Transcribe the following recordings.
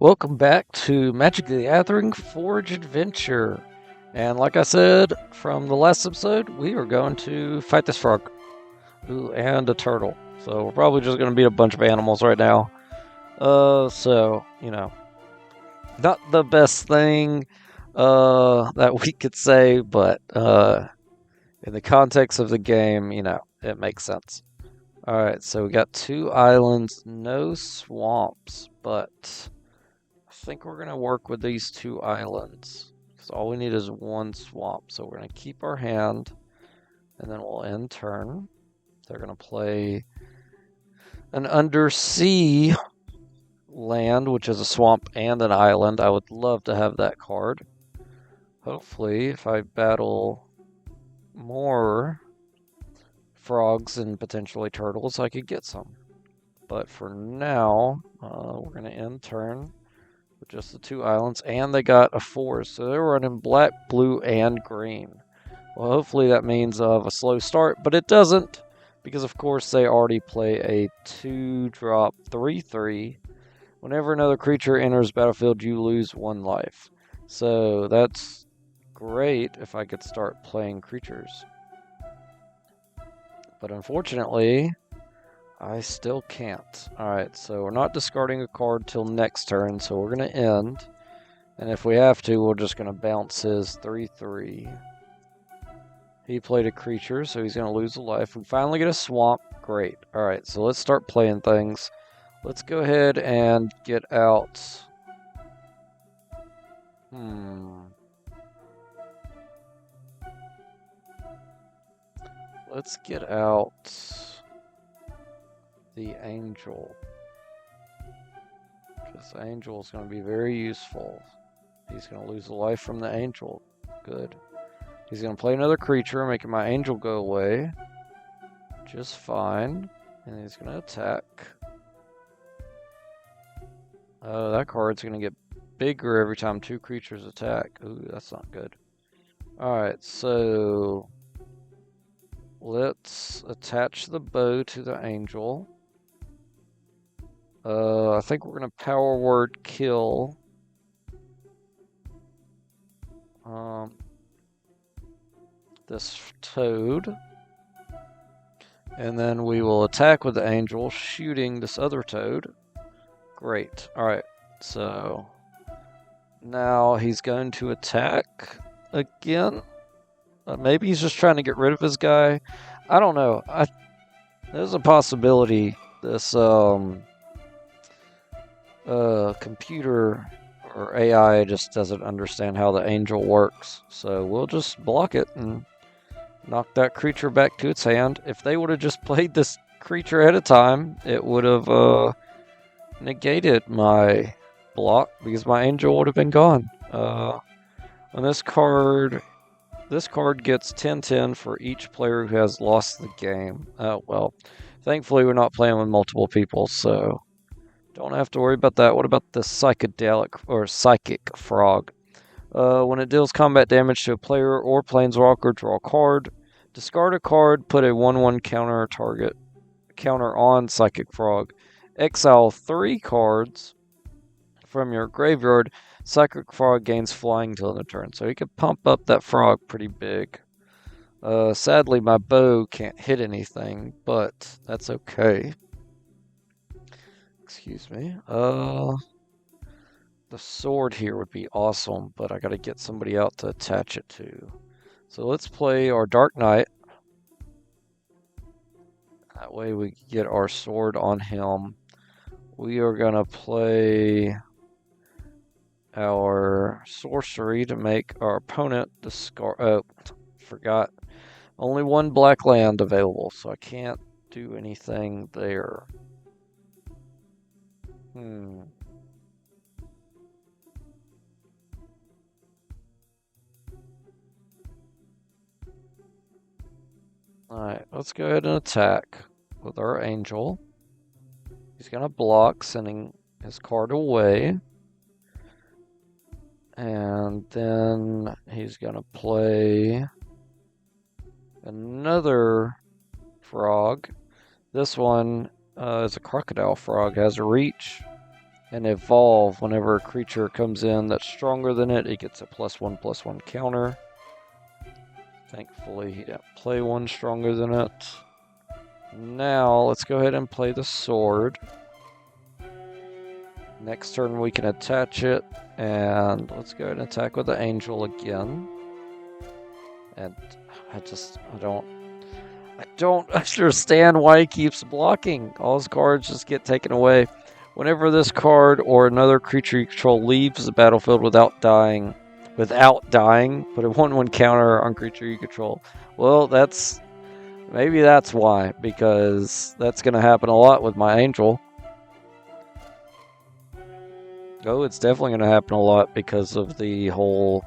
Welcome back to Magic the Gathering Forge Adventure. And like I said from the last episode, we are going to fight this frog. Ooh, and a turtle. So we're probably just going to beat a bunch of animals right now. Not the best thing that we could say, but in the context of the game, it makes sense. Alright, so we got 2 islands, no swamps, but I think we're going to work with these 2 islands. Because all we need is 1 swamp. So we're going to keep our hand. And then we'll end turn. They're going to play an undersea land, which is a swamp and an island. I would love to have that card. Hopefully, if I battle more frogs and potentially turtles, I could get some. But for now, we're going to end turn with just the 2 islands, and they got a forest, so they're running black, blue, and green. Well, hopefully that means of a slow start, but it doesn't, because of course they already play a 2-drop 3/3. Whenever another creature enters battlefield, you lose 1 life. So that's great if I could start playing creatures. But unfortunately, I still can't. Alright, so we're not discarding a card till next turn, so we're going to end. And if we have to, we're just going to bounce his 3/3. He played a creature, so he's going to lose a life. We finally get a swamp. Great. Alright, so let's start playing things. Let's go ahead and get out... Let's get out the angel. This angel is going to be very useful. He's going to lose a life from the angel. Good. He's going to play another creature, making my angel go away. Just fine. And he's going to attack. Oh, that card's going to get bigger every time 2 creatures attack. Ooh, that's not good. Alright, so... let's attach the bow to the angel. I think we're going to power word kill. This toad. And then we will attack with the angel, shooting this other toad. Great. Alright, so now he's going to attack again. Maybe he's just trying to get rid of his guy. I don't know. There's a possibility this computer or AI just doesn't understand how the angel works. So we'll just block it and knock that creature back to its hand. If they would have just played this creature at a time, it would have negated my block because my angel would have been gone. On this card gets 10/10 for each player who has lost the game. Well, thankfully we're not playing with multiple people, so don't have to worry about that. What about the psychedelic or psychic frog? When it deals combat damage to a player or planeswalker, draw a card. Discard a card, put a 1/1 counter on Psychic Frog. Exile 3 cards from your graveyard. Psychic Frog gains flying till the turn. So he could pump up that frog pretty big. Sadly, my bow can't hit anything, but that's okay. Excuse me. The sword here would be awesome, but I gotta get somebody out to attach it to. So let's play our Dark Knight. That way we get our sword on him. We are gonna play our sorcery to make our opponent discard. Oh, forgot. Only 1 black land available, so I can't do anything there. Alright, let's go ahead and attack with our angel. He's going to block, sending his card away. And then he's going to play another frog. This one is a crocodile frog, has a reach. and evolve. Whenever a creature comes in that's stronger than it, it gets a +1/+1 counter. Thankfully, he didn't play one stronger than it. Now, let's go ahead and play the sword. Next turn, we can attach it, and let's go ahead and attack with the angel again. And I don't understand why he keeps blocking. All his cards just get taken away. Whenever this card or another creature you control leaves the battlefield without dying, put a 1/1 counter on creature you control. Well, maybe that's why, because that's going to happen a lot with my angel. Oh, it's definitely going to happen a lot because of the whole...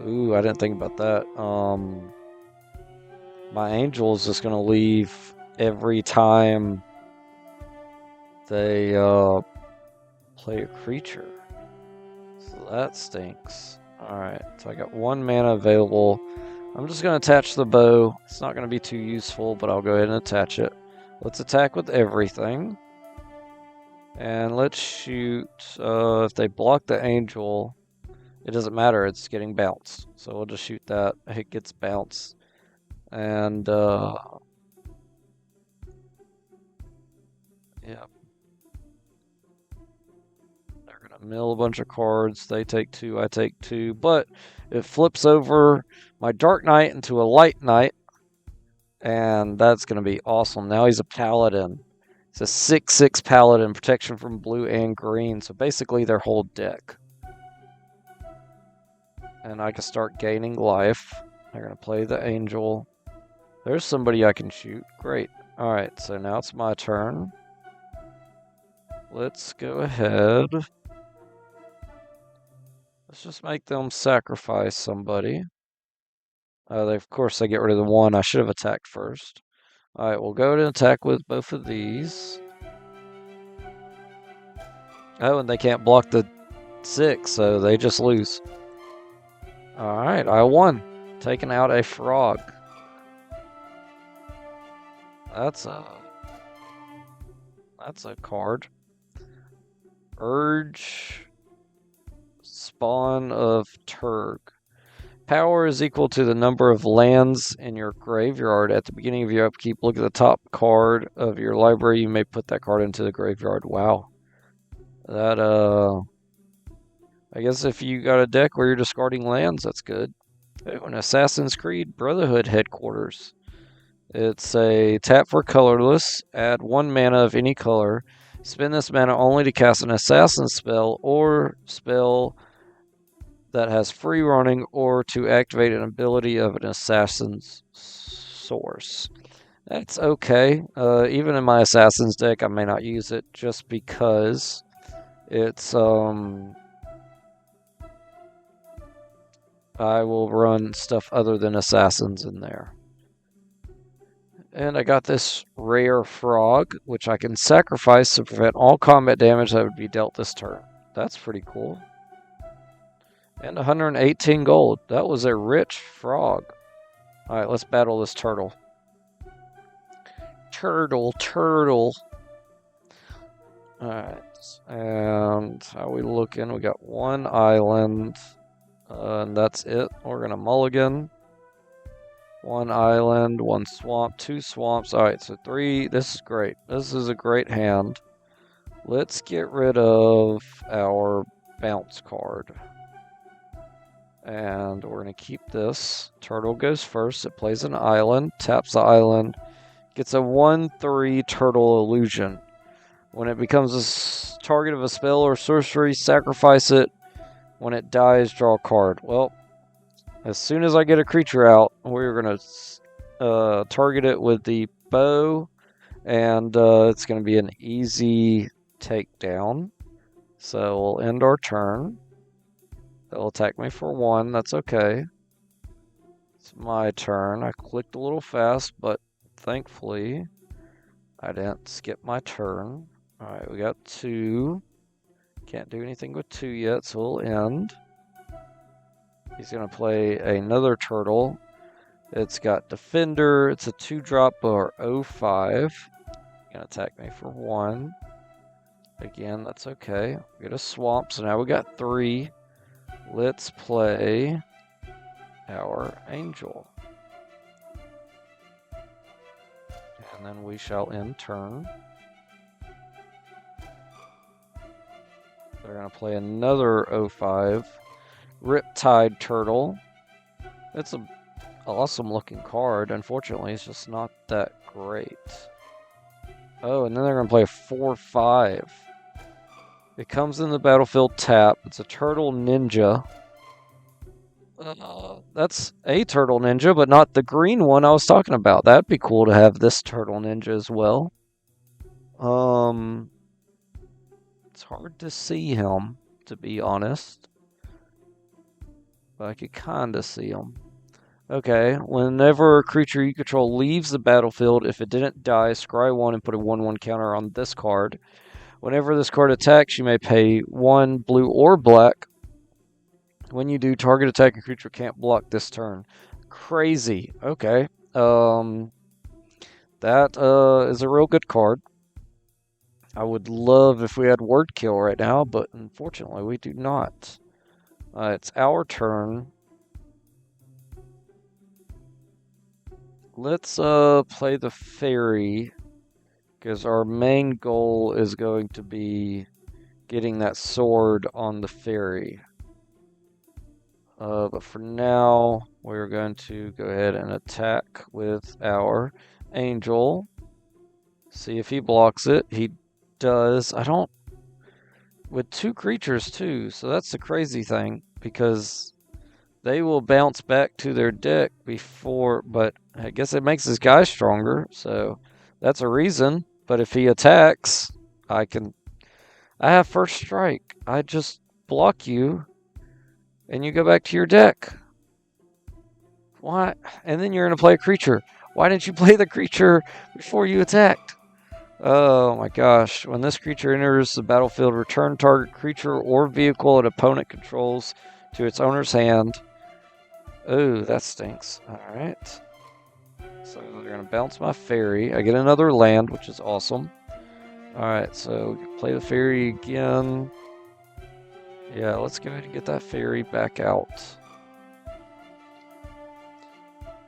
Ooh, I didn't think about that. My angel is just going to leave every time they play a creature. So that stinks. Alright, so I got 1 mana available. I'm just going to attach the bow. It's not going to be too useful, but I'll go ahead and attach it. Let's attack with everything. And let's shoot. If they block the angel, it doesn't matter. It's getting bounced. So we'll just shoot that. It gets bounced. And, yeah. They're going to mill a bunch of cards. They take 2, I take 2. But it flips over my Dark Knight into a Light Knight. And that's going to be awesome. Now he's a Paladin. It's a 6/6 Paladin, protection from blue and green. So basically their whole deck. And I can start gaining life. They're going to play the angel. There's somebody I can shoot. Great. Alright, so now it's my turn. Let's go ahead. Let's just make them sacrifice somebody. Of course, they get rid of the 1. I should have attacked first. Alright, we'll go to attack with both of these. Oh, and they can't block the 6, so they just lose. Alright, I won. Taking out a frog. That's a card. Urge Spawn of Turg. Power is equal to the number of lands in your graveyard. At the beginning of your upkeep, look at the top card of your library. You may put that card into the graveyard. Wow. That, I guess if you got a deck where you're discarding lands, that's good. Oh, an Assassin's Creed Brotherhood headquarters. It's a tap for colorless. Add 1 mana of any color. Spend this mana only to cast an assassin spell or spell that has free running or to activate an ability of an assassin's source. That's okay. Even in my assassin's deck, I may not use it just because it's I will run stuff other than assassins in there. And I got this rare frog, which I can sacrifice to prevent all combat damage that would be dealt this turn. That's pretty cool. And 118 gold. That was a rich frog. Alright, let's battle this turtle. Turtle. Alright, and how are we looking? We got 1 island, and that's it. We're going to mulligan. 1 island, 1 swamp, 2 swamps. Alright, so 3. This is great. This is a great hand. Let's get rid of our bounce card. And we're going to keep this. Turtle goes first. It plays an island, taps the island, gets a 1/3 turtle illusion. When it becomes a target of a spell or sorcery, sacrifice it. When it dies, draw a card. Well, as soon as I get a creature out, we're going to target it with the bow, and it's going to be an easy takedown. So we'll end our turn. They'll attack me for 1. That's okay. It's my turn. I clicked a little fast, but thankfully I didn't skip my turn. Alright, we got 2. Can't do anything with 2 yet, so we'll end. He's going to play another turtle. It's got Defender. It's a 2-drop or 0/5. Going to attack me for 1. Again, that's okay. We get a swamp, so now we got 3. Let's play our angel. And then we shall end turn. They're going to play another 05 Riptide Turtle. It's an awesome looking card. Unfortunately, it's just not that great. Oh, and then they're going to play a 4/5. It comes in the battlefield tap. It's a Turtle Ninja. That's a Turtle Ninja, but not the green one I was talking about. That'd be cool to have this Turtle Ninja as well. It's hard to see him, to be honest. But I could kinda see him. Okay, whenever a creature you control leaves the battlefield, if it didn't die, scry 1 and put a 1/1 counter on this card. Whenever this card attacks, you may pay 1 blue or black. When you do, target attacking creature can't block this turn. Crazy. Okay. That is a real good card. I would love if we had word kill right now, but unfortunately we do not. It's our turn. Let's play the fairy, because our main goal is going to be getting that sword on the fairy. But for now, we're going to go ahead and attack with our angel. See if he blocks it. He does. I don't... With 2 creatures too, so that's the crazy thing, because they will bounce back to their deck before, but I guess it makes this guy stronger, so that's a reason. But if he attacks, I have first strike. I just block you, and you go back to your deck. Why? And then you're going to play a creature. Why didn't you play the creature before you attacked? Oh my gosh. When this creature enters the battlefield, return target creature or vehicle an opponent controls to its owner's hand. Oh, that stinks. Alright. So they're going to bounce my fairy. I get another land, which is awesome. Alright, so play the fairy again. Yeah, let's go ahead and get that fairy back out.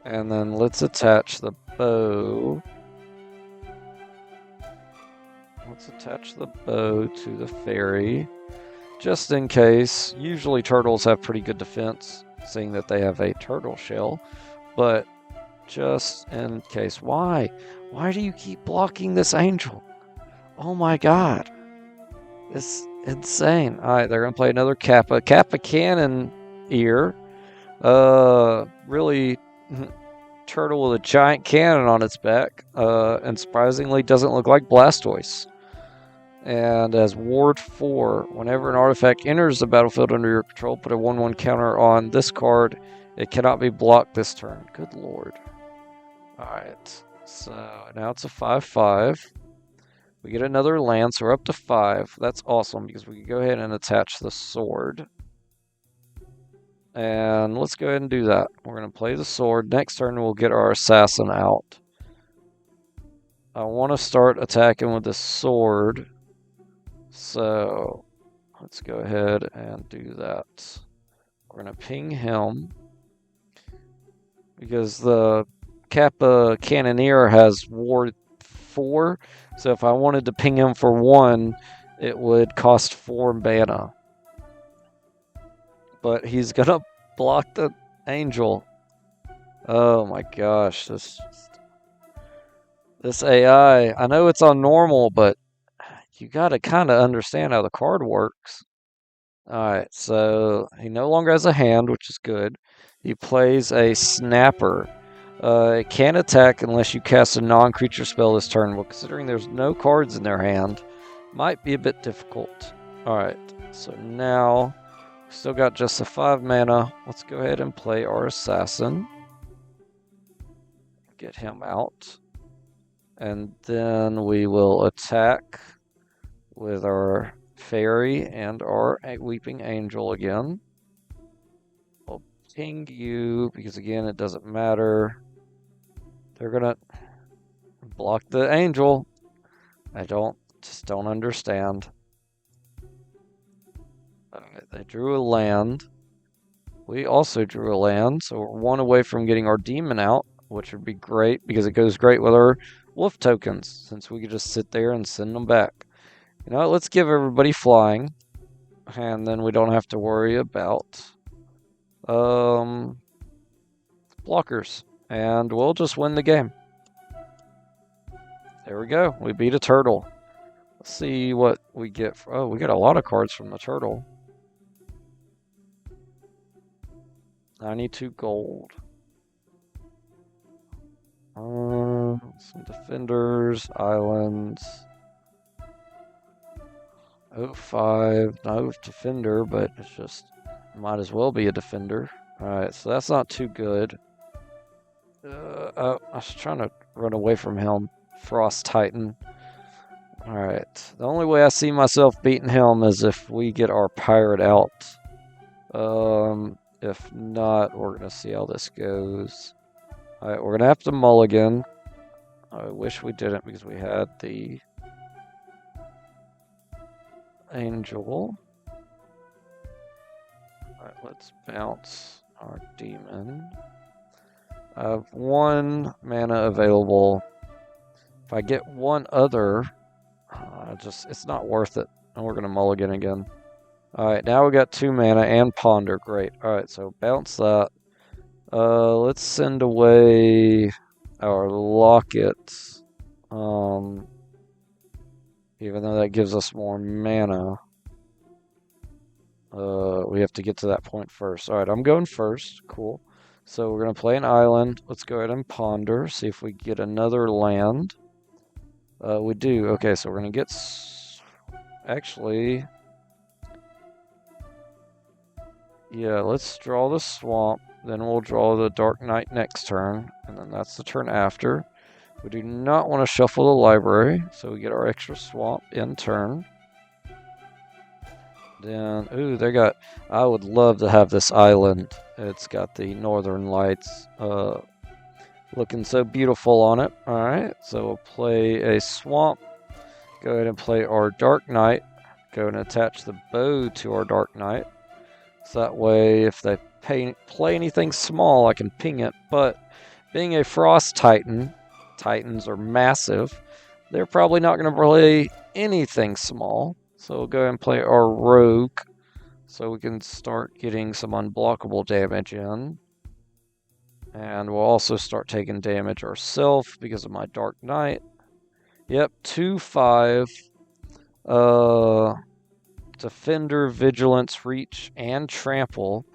And then let's attach the bow. Let's attach the bow to the fairy, just in case. Usually turtles have pretty good defense, seeing that they have a turtle shell, but just in case. Why? Why do you keep blocking this angel? Oh my god. It's insane. Alright, they're going to play another Kappa. Kappa Cannon Ear. Really... turtle with a giant cannon on its back, and surprisingly doesn't look like Blastoise. And as Ward 4, whenever an artifact enters the battlefield under your control, put a 1/1 counter on this card. It cannot be blocked this turn. Good lord. Alright, so now it's a 5/5. We get another land, so we're up to 5. That's awesome, because we can go ahead and attach the sword. And let's go ahead and do that. We're going to play the sword. Next turn, we'll get our assassin out. I want to start attacking with the sword. So let's go ahead and do that. We're going to ping him, because the Kappa Cannoneer has Ward 4. So if I wanted to ping him for 1, it would cost 4 mana. But he's going to block the angel. Oh my gosh. This AI, I know it's on normal, but you got to kind of understand how the card works. Alright, so he no longer has a hand, which is good. He plays a Snapper. It can't attack unless you cast a non-creature spell this turn. Well, considering there's no cards in their hand, might be a bit difficult. Alright, so now... Still got just a 5 mana. Let's go ahead and play our assassin. Get him out. And then we will attack with our fairy and our weeping angel again. We'll ping you, because again, it doesn't matter. They're gonna block the angel. I just don't understand. Alright, they drew a land. We also drew a land, so we're one away from getting our demon out, which would be great because it goes great with our wolf tokens, since we could just sit there and send them back. You know what, let's give everybody flying, and then we don't have to worry about blockers, and we'll just win the game. There we go, we beat a turtle. Let's see what we get. Oh, we got a lot of cards from the turtle. 92 gold. Some defenders, islands. 05, no defender, but it's just, might as well be a defender. Alright, so that's not too good. I was trying to run away from him. Frost Titan. Alright, the only way I see myself beating him is if we get our pirate out. If not, we're going to see how this goes. Alright, we're going to have to mulligan. I wish we didn't because we had the angel. Alright, let's bounce our demon. I have 1 mana available. If I get one other, it's not worth it. And we're going to mulligan again. Alright, now we got 2 mana and ponder. Great. Alright, so bounce that. Let's send away our locket. Even though that gives us more mana. We have to get to that point first. Alright, I'm going first. Cool. So we're going to play an island. Let's go ahead and ponder. See if we get another land. We do. Okay, so we're going to get... Actually... Yeah, let's draw the swamp. Then we'll draw the Dark Knight next turn. And then that's the turn after. We do not want to shuffle the library. So we get our extra swamp in turn. Then, ooh, they got... I would love to have this island. It's got the northern lights looking so beautiful on it. Alright, so we'll play a swamp. Go ahead and play our Dark Knight. Go and attach the bow to our Dark Knight. So that way, if they play anything small, I can ping it. But being a Frost Titan, Titans are massive. They're probably not going to play anything small. So we'll go ahead and play our Rogue. So we can start getting some unblockable damage in. And we'll also start taking damage ourselves because of my Dark Knight. Yep, 2/5. Defender, Vigilance, Reach, and Trample.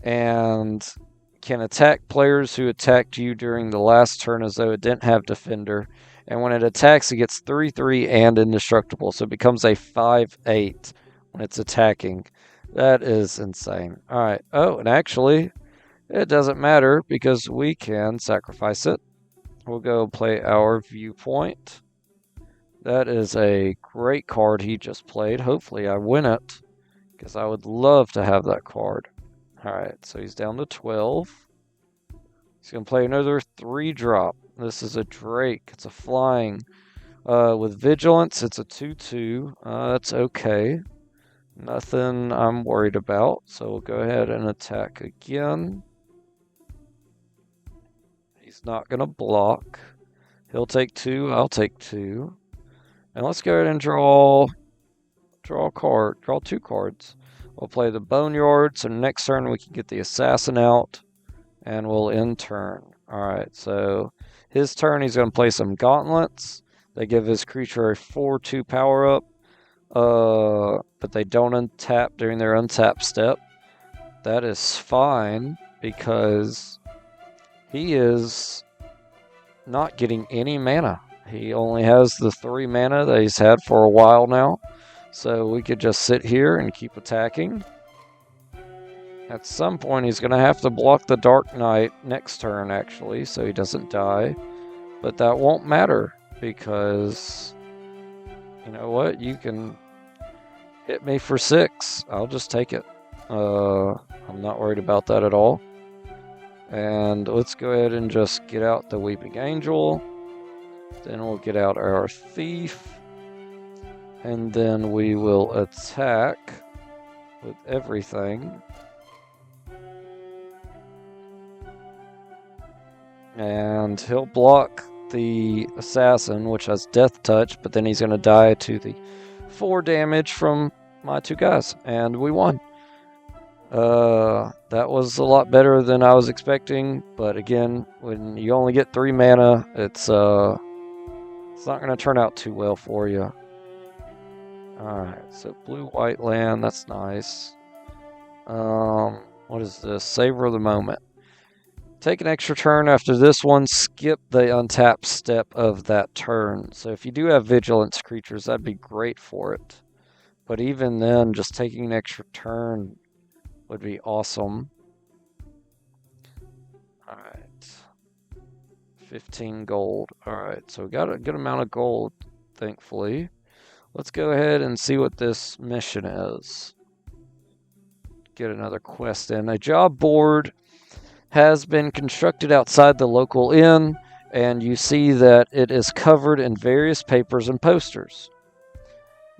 And can attack players who attacked you during the last turn as though it didn't have Defender. And when it attacks, it gets 3/3 and indestructible. So it becomes a 5/8 when it's attacking. That is insane. Alright. Oh, and actually, it doesn't matter because we can sacrifice it. We'll go play our Viewpoint. That is a great card he just played. Hopefully I win it because I would love to have that card. Alright, so he's down to 12. He's going to play another 3-drop. This is a Drake. It's a flying. With Vigilance, it's a 2/2. That's okay. Nothing I'm worried about. So we'll go ahead and attack again. He's not going to block. He'll take 2. I'll take 2. And let's go ahead and draw a card. Draw 2 cards. We'll play the Boneyard. So next turn we can get the Assassin out. And we'll end turn. Alright, so his turn he's going to play some Gauntlets. They give his creature a 4/2 power up. But they don't untap during their untap step. That is fine because he is not getting any mana. He only has the 3 mana that he's had for a while now. So we could just sit here and keep attacking. At some point he's going to have to block the Dark Knight next turn actually, so he doesn't die. But that won't matter because, you know what, you can hit me for 6. I'll just take it. I'm not worried about that at all. And let's go ahead and just get out the Weeping Angel. Then we'll get out our Thief. And then we will attack with everything. And he'll block the assassin, which has death touch, but then he's going to die to the 4 damage from my 2 guys, and we won. That was a lot better than I was expecting, but again, when you only get 3 mana, it's not going to turn out too well for you. Alright, so blue-white land, that's nice. What is this? Savor the moment. Take an extra turn after this one, skip the untapped step of that turn. So if you do have vigilance creatures, that'd be great for it. But even then, just taking an extra turn would be awesome. Alright. 15 gold. Alright, so we got a good amount of gold, thankfully. Let's go ahead and see what this mission is. Get another quest in. A job board has been constructed outside the local inn, and you see that it is covered in various papers and posters.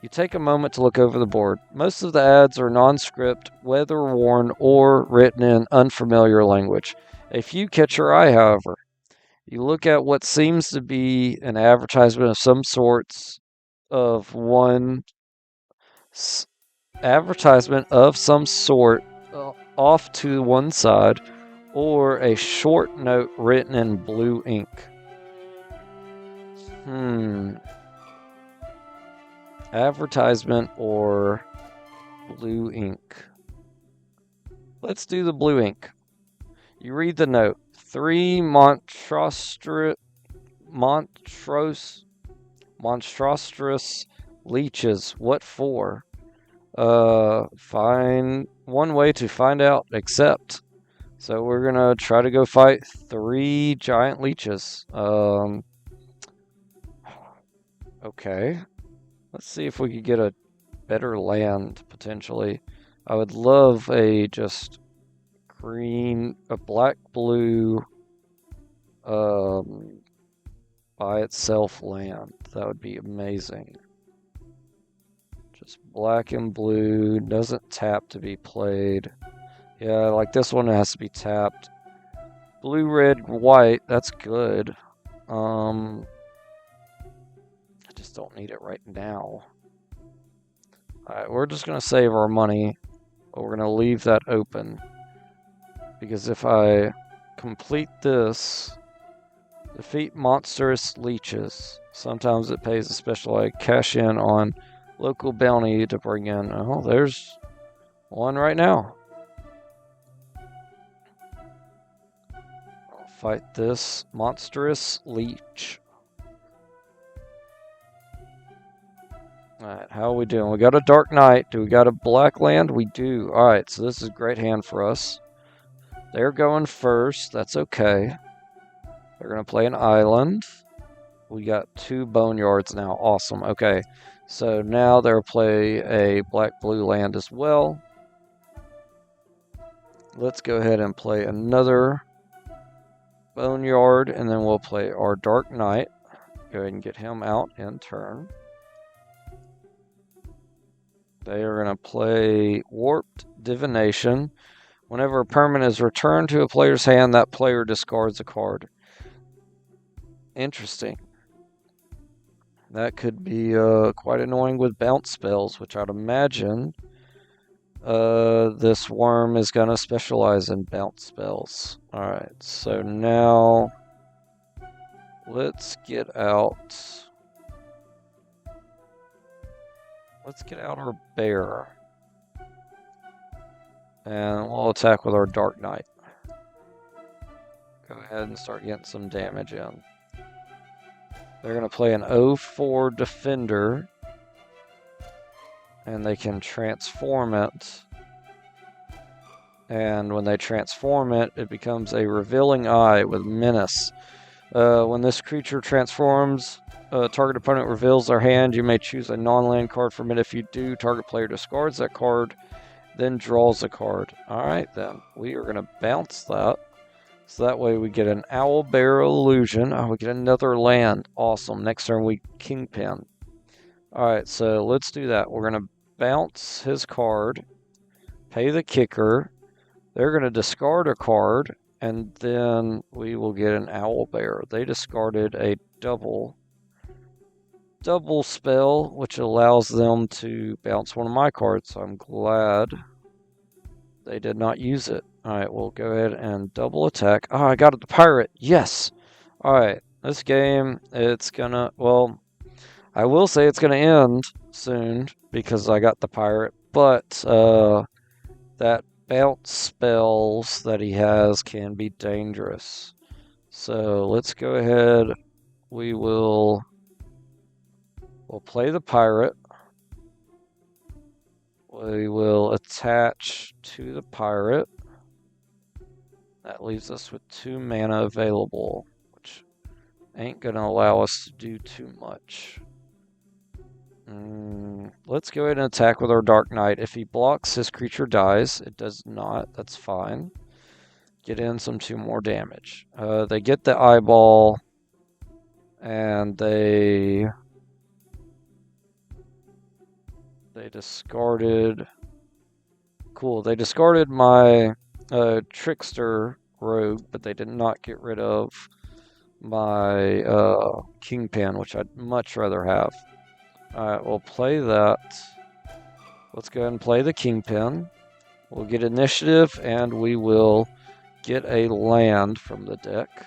You take a moment to look over the board. Most of the ads are nondescript, weather-worn, or written in unfamiliar language. A few catch your eye, however. You look at what seems to be an advertisement of some sorts of one advertisement of some sort off to one side, or a short note written in blue ink. Advertisement or blue ink. Let's do the blue ink. You read the note. 3 monstrous leeches. What for? Find one way to find out. Accept. So we're gonna try to go fight 3 giant leeches. Okay. Let's see if we could get a better land, potentially. I would love a just green, a black-blue, by itself land. That would be amazing. Just black and blue, doesn't tap to be played. Yeah, like this one has to be tapped. Blue, red, white, that's good. I just don't need it right now. Alright, we're just going to save our money, but we're going to leave that open. Because if I complete this, defeat monstrous leeches. Sometimes it pays a special like cash in on local bounty to bring in. Oh, there's one right now. I'll fight this monstrous leech. Alright, how are we doing? We got a Dark Knight. Do we got a black land? We do. Alright, so this is a great hand for us. They're going first. That's okay. They're going to play an island. We got 2 boneyards now. Awesome. Okay, so now they'll play a black-blue land as well. Let's go ahead and play another boneyard, and then we'll play our Dark Knight. Go ahead and get him out in turn. They are going to play Warped Divination. Whenever a permanent is returned to a player's hand, that player discards a card. Interesting. That could be quite annoying with bounce spells, which I'd imagine this worm is going to specialize in bounce spells. Alright, so now let's get out. Let's get out our bear. And we'll attack with our Dark Knight. Go ahead and start getting some damage in. They're going to play an 0-4 Defender. And they can transform it. And when they transform it, it becomes a Revealing Eye with Menace. When this creature transforms, target opponent reveals their hand. You may choose a non-land card from it. If you do, target player discards that card, then draws a card. Alright then, we are going to bounce that. So that way we get an Owl Bear Illusion. Oh, we get another land. Awesome. Next turn we Kingpin. Alright, so let's do that. We're going to bounce his card. pay the kicker. They're going to discard a card, and then we will get an owlbear. They discarded a double spell, which allows them to bounce one of my cards. So I'm glad they did not use it. Alright, we'll go ahead and double attack. Oh, I got the pirate. Yes! Alright, this game, it's gonna, well, I will say it's gonna end soon because I got the pirate, but that bounce spells that he has can be dangerous. So let's go ahead. We'll play the pirate. We will attach to the pirate. That leaves us with 2 mana available, which ain't going to allow us to do too much. Let's go ahead and attack with our Dark Knight. If he blocks, his creature dies. It does not. That's fine. Get in some 2 more damage. They get the eyeball, and they discarded... Cool. They discarded my Trickster Rogue, but they did not get rid of my Kingpin, which I'd much rather have. Alright, we'll play that. Let's go ahead and play the Kingpin. We'll get initiative, and we will get a land from the deck.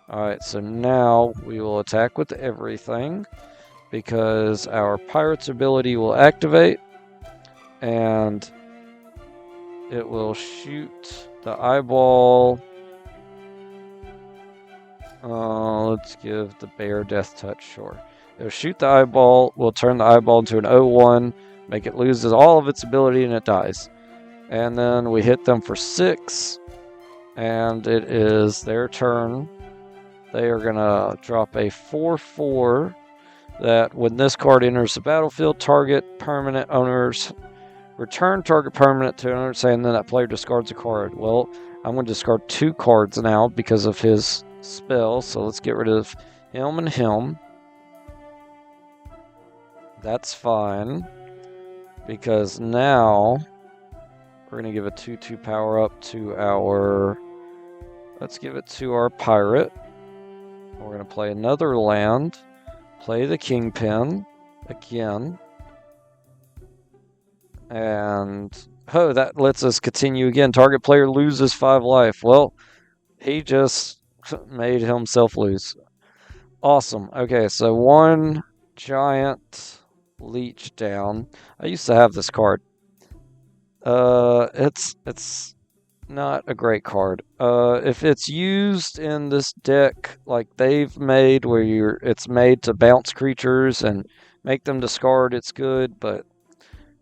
Alright, so now we will attack with everything, because our pirate's ability will activate, and it will shoot the eyeball. Let's give the bear death touch, sure. It'll shoot the eyeball, we'll turn the eyeball into an 0/1, make it lose all of its ability, and it dies. And then we hit them for 6, and it is their turn. They are going to drop a 4/4 that when this card enters the battlefield, target permanent owners return target permanent to owner, saying then that player discards a card. Well, I'm going to discard 2 cards now because of his spell, so let's get rid of him and him. That's fine, because now we're going to give a 2/2 power up to our... Let's give it to our pirate. We're going to play another land, play the Kingpin again. And, oh, that lets us continue again. Target player loses 5 life. Well, he just made himself lose. Awesome. Okay, so 1 giant leech down. I used to have this card. It's not a great card. If it's used in this deck like they've made, where it's made to bounce creatures and make them discard, it's good, but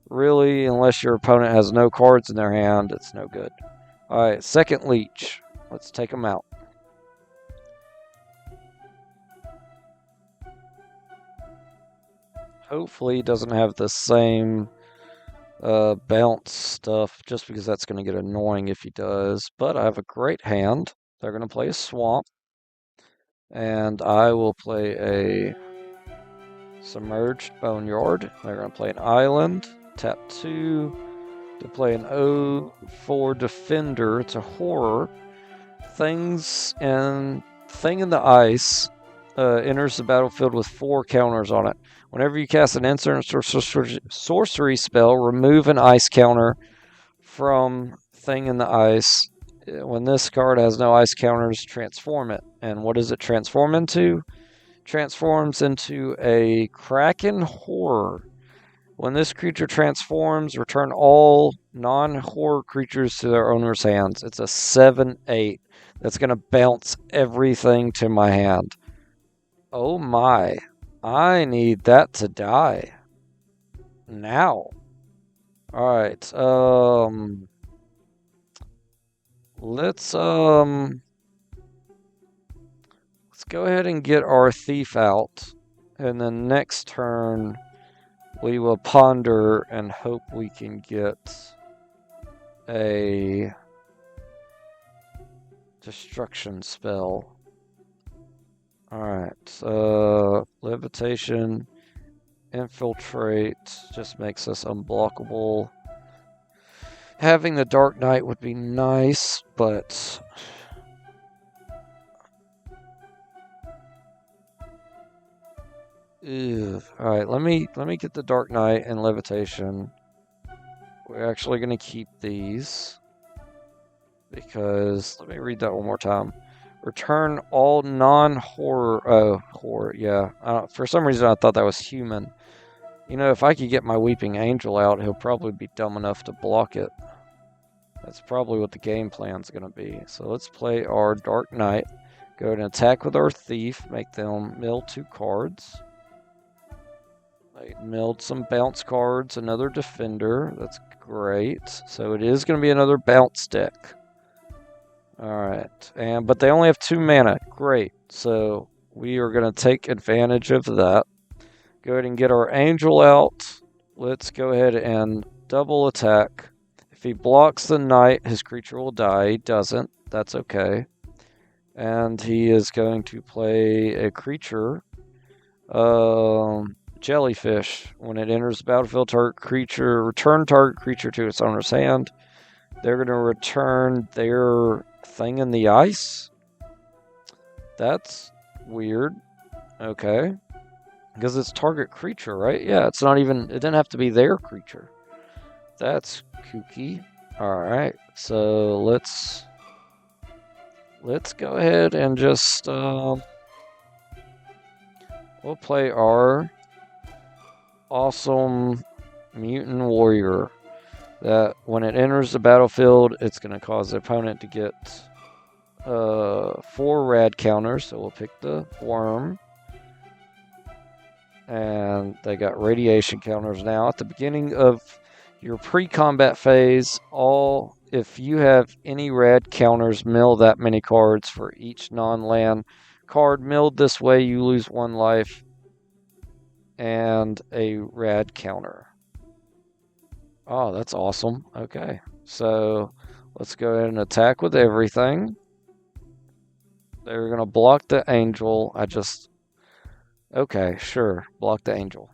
really, unless your opponent has no cards in their hand, it's no good. Alright, second leech. Let's take them out. Hopefully it doesn't have the same bounce stuff, just because that's going to get annoying if he does. But I have a great hand. They're going to play a swamp. And I will play a submerged boneyard. They're going to play an island. Tap 2 to play an 0/4 defender. It's a horror. Thing in the ice enters the battlefield with 4 counters on it. Whenever you cast an instant sorcery spell, remove an ice counter from thing in the ice. When this card has no ice counters, transform it. And what does it transform into? Transforms into a Kraken Horror. When this creature transforms, return all non-horror creatures to their owner's hands. It's a 7/8 that's going to bounce everything to my hand. Oh my. I need that to die. Now. Alright, let's go ahead and get our thief out. And then next turn, we will ponder and hope we can get a destruction spell. Alright, levitation, infiltrate, just makes us unblockable. Having the Dark Knight would be nice, but alright, let me get the Dark Knight and Levitation. We're actually gonna keep these because let me read that one more time. Return all non-horror horror, yeah. For some reason I thought that was human. You know, if I could get my Weeping Angel out, he'll probably be dumb enough to block it. That's probably what the game plan's going to be. So let's play our Dark Knight. Go ahead and attack with our Thief. Make them mill 2 cards. I milled some bounce cards. Another Defender. That's great. So it is going to be another bounce deck. Alright. But they only have 2 mana. Great. So we are going to take advantage of that. Go ahead and get our Angel out. Let's go ahead and double attack. If he blocks the Knight, his creature will die. He doesn't. That's okay. And he is going to play a creature. Jellyfish. When it enters the battlefield, return target creature to its owner's hand. They're going to return their thing in the ice. That's weird. Okay. Because it's target creature, right? Yeah, it's not even... It didn't have to be their creature. That's kooky. Alright, so let's go ahead and just... we'll play our awesome mutant warrior. That when it enters the battlefield, it's going to cause the opponent to get 4 rad counters. So we'll pick the worm. And they got radiation counters now. At the beginning of your pre-combat phase, if you have any rad counters, mill that many cards for each non-land card milled this way. You lose 1 life and a rad counter. Oh, that's awesome. Okay, so let's go ahead and attack with everything. They're gonna block the angel. Okay, sure. Block the angel.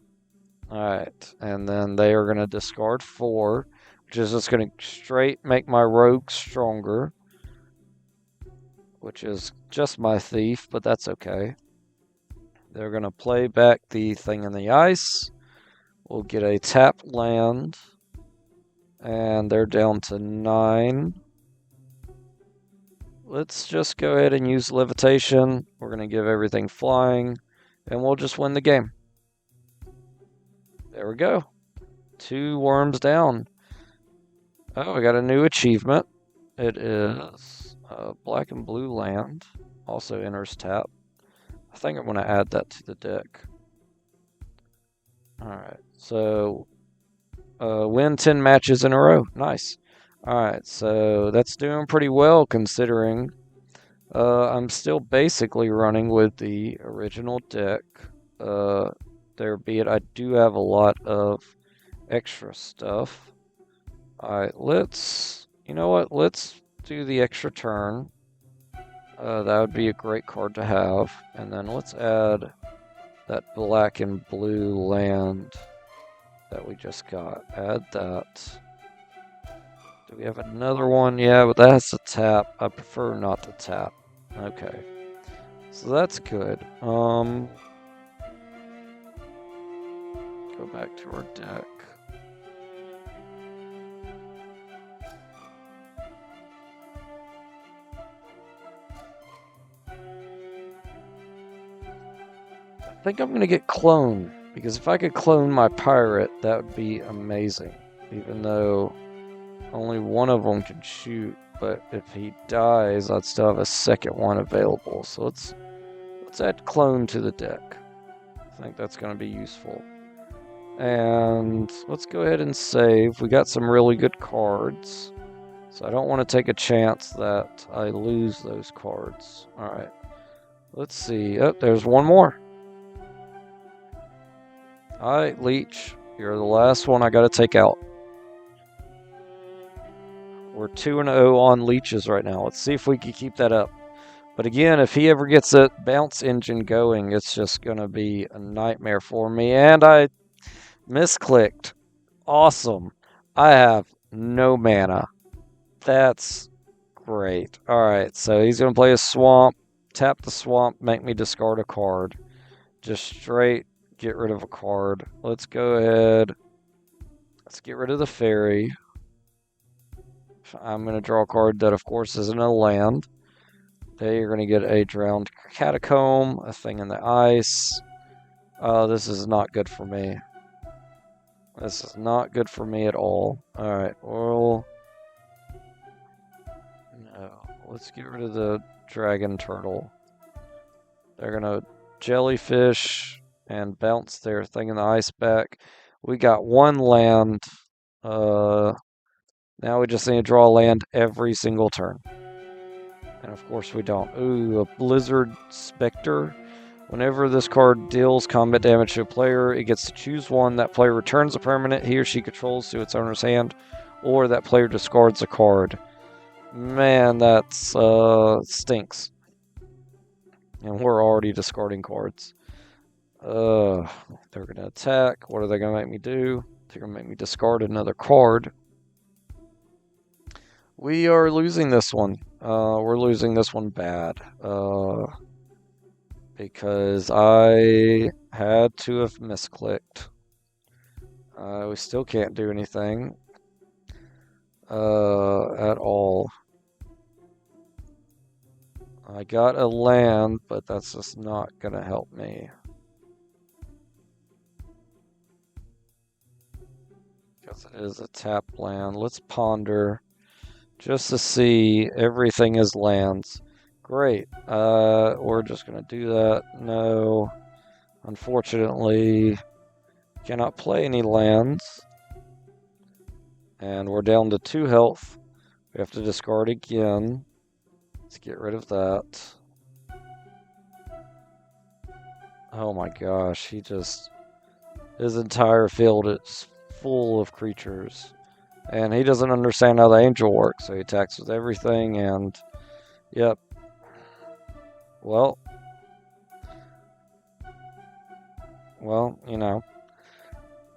Alright, and then they are going to discard 4, which is just going to straight make my rogue stronger, which is just my thief, but that's okay. They're going to play back the thing in the ice. We'll get a tap land, and they're down to 9. Let's just go ahead and use Levitation. We're going to give everything flying. And we'll just win the game. There we go. 2 worms down. Oh, I got a new achievement. It is black and blue land. Also enters tap. I think I'm going to add that to the deck. Alright, so win 10 matches in a row. Nice. Alright, so that's doing pretty well considering I'm still basically running with the original deck. There be it, I do have a lot of extra stuff. Alright, you know what, let's do the extra turn. That would be a great card to have. And then let's add that black and blue land that we just got. Add that. Do we have another one? Yeah, but that has to tap. I prefer not to tap. Okay. So that's good. Go back to our deck. I think I'm going to get clone, because if I could clone my pirate, that would be amazing. Even though only one of them can shoot, but if he dies, I'd still have a second one available. So let's add clone to the deck. I think that's going to be useful. And let's go ahead and save. We got some really good cards, so I don't want to take a chance that I lose those cards. Alright, let's see. Oh, there's one more. Alright, Leech, you're the last one I got to take out. We're 2-0 on leeches right now. Let's see if we can keep that up. But again, if he ever gets a bounce engine going, it's just going to be a nightmare for me. And I misclicked. Awesome. I have No mana. That's great. Alright, so he's going to play a swamp. Tap the swamp, make me discard a card. Just straight get rid of a card. Let's go ahead. Let's get rid of the fairy. I'm going to draw a card that, of course, isn't a land. Okay, you're going to get a drowned catacomb, a thing in the ice. This is not good for me. This is not good for me at all. Alright, well... No, let's get rid of the dragon turtle. They're going to jellyfish and bounce their thing in the ice back. We got one land. Now we just need to draw a land every single turn. And of course we don't. Ooh, a Blizzard Spectre. Whenever this card deals combat damage to a player, it gets to choose one. That player returns a permanent he or she controls to its owner's hand, or that player discards a card. Man, that's stinks. And we're already discarding cards. They're gonna attack. What are they gonna make me do? They're gonna make me discard another card. We are losing this one. We're losing this one bad. Because I had to have misclicked. We still can't do anything. At all. I got a land, but that's just not gonna help me. Because it is a tap land. Let's ponder. Just to see everything is lands. Great. We're just gonna do that. No. Unfortunately, cannot play any lands. And we're down to 2 health. We have to discard again. Let's get rid of that. Oh my gosh, his entire field is full of creatures. And he doesn't understand how the angel works, so he attacks with everything, and yep. Well, you know.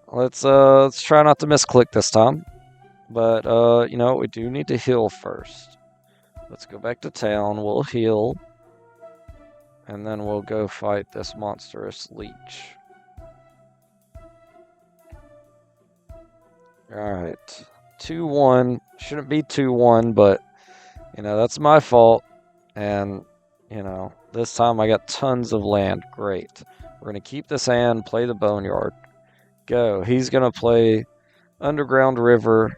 Let's try not to misclick this time. But you know, we do need to heal first. Let's go back to town, we'll heal. And then we'll go fight this monstrous leech. Alright. 2-1. Shouldn't be 2-1, but, you know, that's my fault. And, you know, this time I got tons of land. Great. We're going to keep this hand, play the Boneyard. Go. He's going to play Underground River.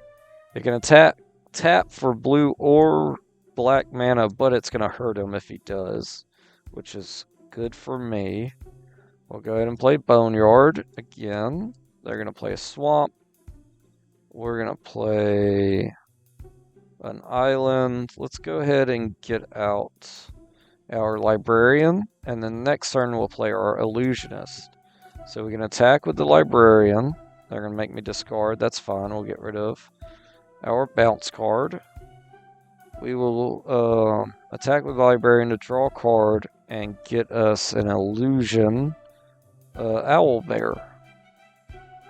You're going to tap for blue or black mana, but it's going to hurt him if he does, which is good for me. We'll go ahead and play Boneyard again. They're going to play a swamp. We're going to play an island. Let's go ahead and get out our librarian, and then next turn we'll play our illusionist. So we can attack with the librarian. They're going to make me discard. That's fine. We'll get rid of our bounce card. We will attack with the librarian to draw a card and get us an illusion owlbear.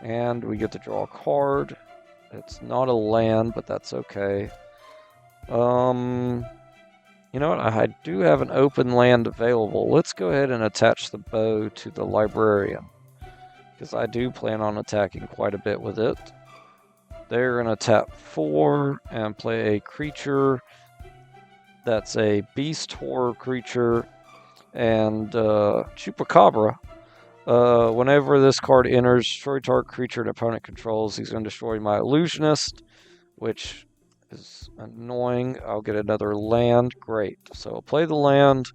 And we get to draw a card. It's not a land, but that's okay. You know what? I do have an open land available. Let's go ahead and attach the bow to the librarian, because I do plan on attacking quite a bit with it. They're going to tap 4 and play a creature that's a beast horror creature, and Chupacabra. Whenever this card enters, destroy target creature an opponent controls. He's going to destroy my illusionist, which is annoying. I'll get another land. Great. So I'll play the land,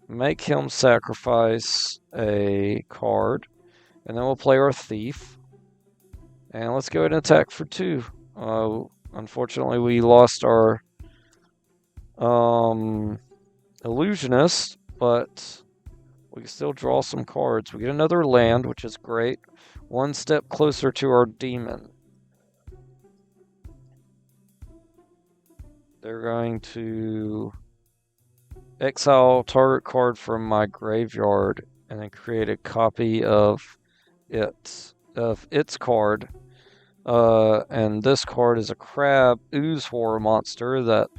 make him sacrifice a card, and then we'll play our thief. And let's go ahead and attack for 2. Unfortunately, we lost our illusionist, but we can still draw some cards. We get another land, which is great. One step closer to our demon. They're going to exile target card from my graveyard and then create a copy of its card. And this card is a crab ooze horror monster that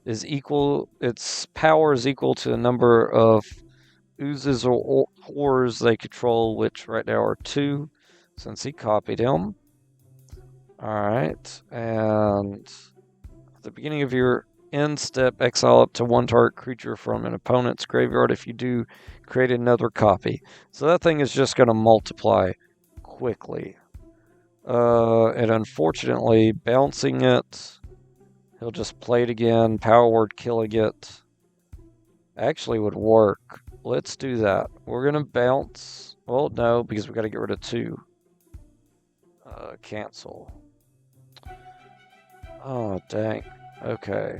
is equal, its power is equal to the number of oozes or horrors they control, which right now are 2, since he copied him. Alright, and at the beginning of your end step, exile up to 1 target creature from an opponent's graveyard. If you do, create another copy. So that thing is just going to multiply quickly. And unfortunately, bouncing it, he'll just play it again, power word killing it, actually would work. Let's do that. We're going to bounce. Well, no, because we got to get rid of 2. Cancel. Oh, dang. Okay.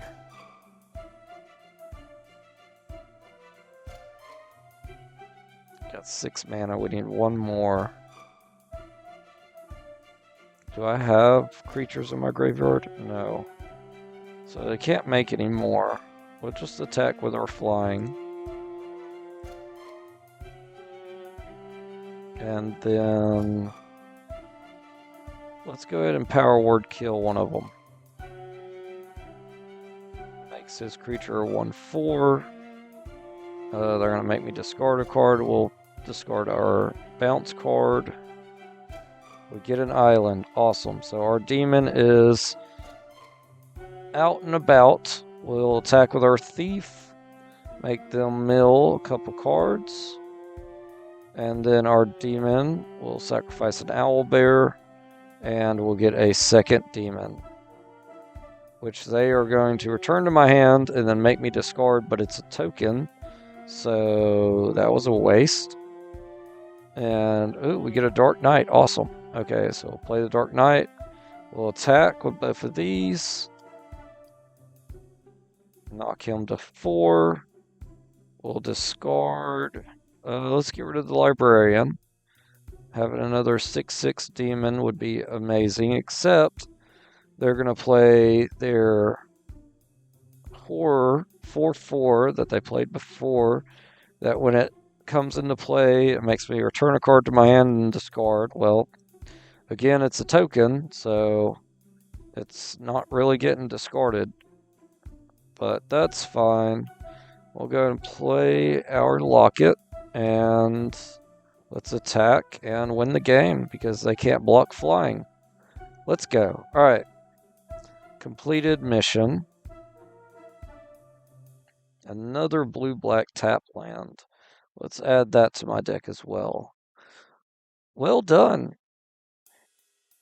Got 6 mana. We need 1 more. Do I have creatures in my graveyard? No. So they can't make any more. We'll just attack with our flying. And then let's go ahead and power word kill one of them. Makes his creature a 1/4. They're going to make me discard a card. We'll discard our bounce card. We get an island. Awesome. So our demon is out and about. We'll attack with our thief. Make them mill a couple cards. And then our demon will sacrifice an owlbear. And we'll get a second demon, which they are going to return to my hand and then make me discard, but it's a token. So that was a waste. And, ooh, we get a Dark Knight. Awesome. Okay, so we'll play the Dark Knight. We'll attack with both of these. Knock him to 4. We'll discard. Let's get rid of the Librarian. Having another 6/6 demon would be amazing, except they're going to play their horror 4/4 that they played before. That when it comes into play, it makes me return a card to my hand and discard. Well, again, it's a token, so it's not really getting discarded. But that's fine. We'll go and play our Locket, and let's attack and win the game, because they can't block flying. Let's go. Alright. Completed mission. Another blue-black tap land. Let's add that to my deck as well. Well done.